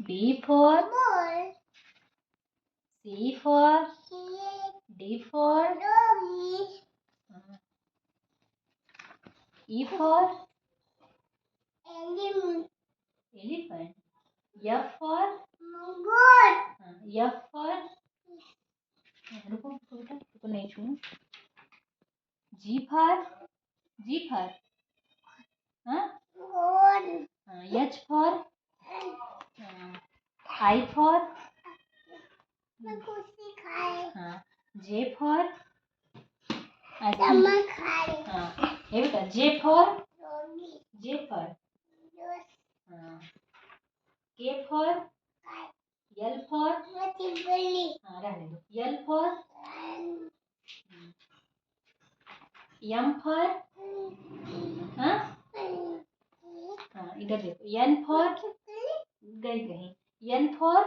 B for ball. C for D for Doggy. E for Elephant. elephant. F for Goat. F for रुको रुको बेटा रुको नहीं छू. G for हाँ Goat. H for I for कुर्सी खाए. J for चम्मच खाए. ये बेटा J for Doggy. J for Juice. K for खाए. L for मोटी बिल्ली. रहने दो. L for M for इधर देखो. N for गई कहीं. N for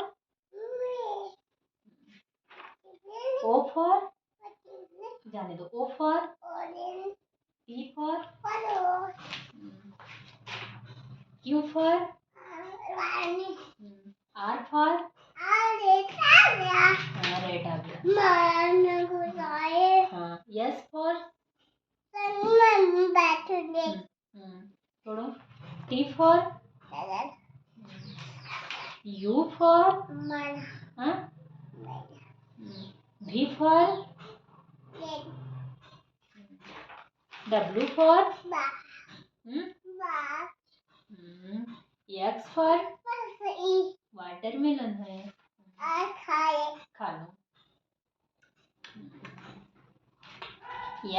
O for जाने दो. O for Orange. P for Follow. Q for रानी. R for रेड आ गया. रेड आ गया. मारने को जाए. S for मम्मी बैठने. छोड़ो. T for U for मन. V for W for X for watermelon है. खाए. खा लो.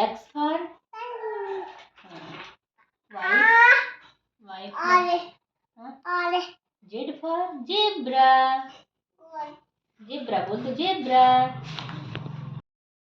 X for Y for Z for zebra. Zebra बोल दो. zebra.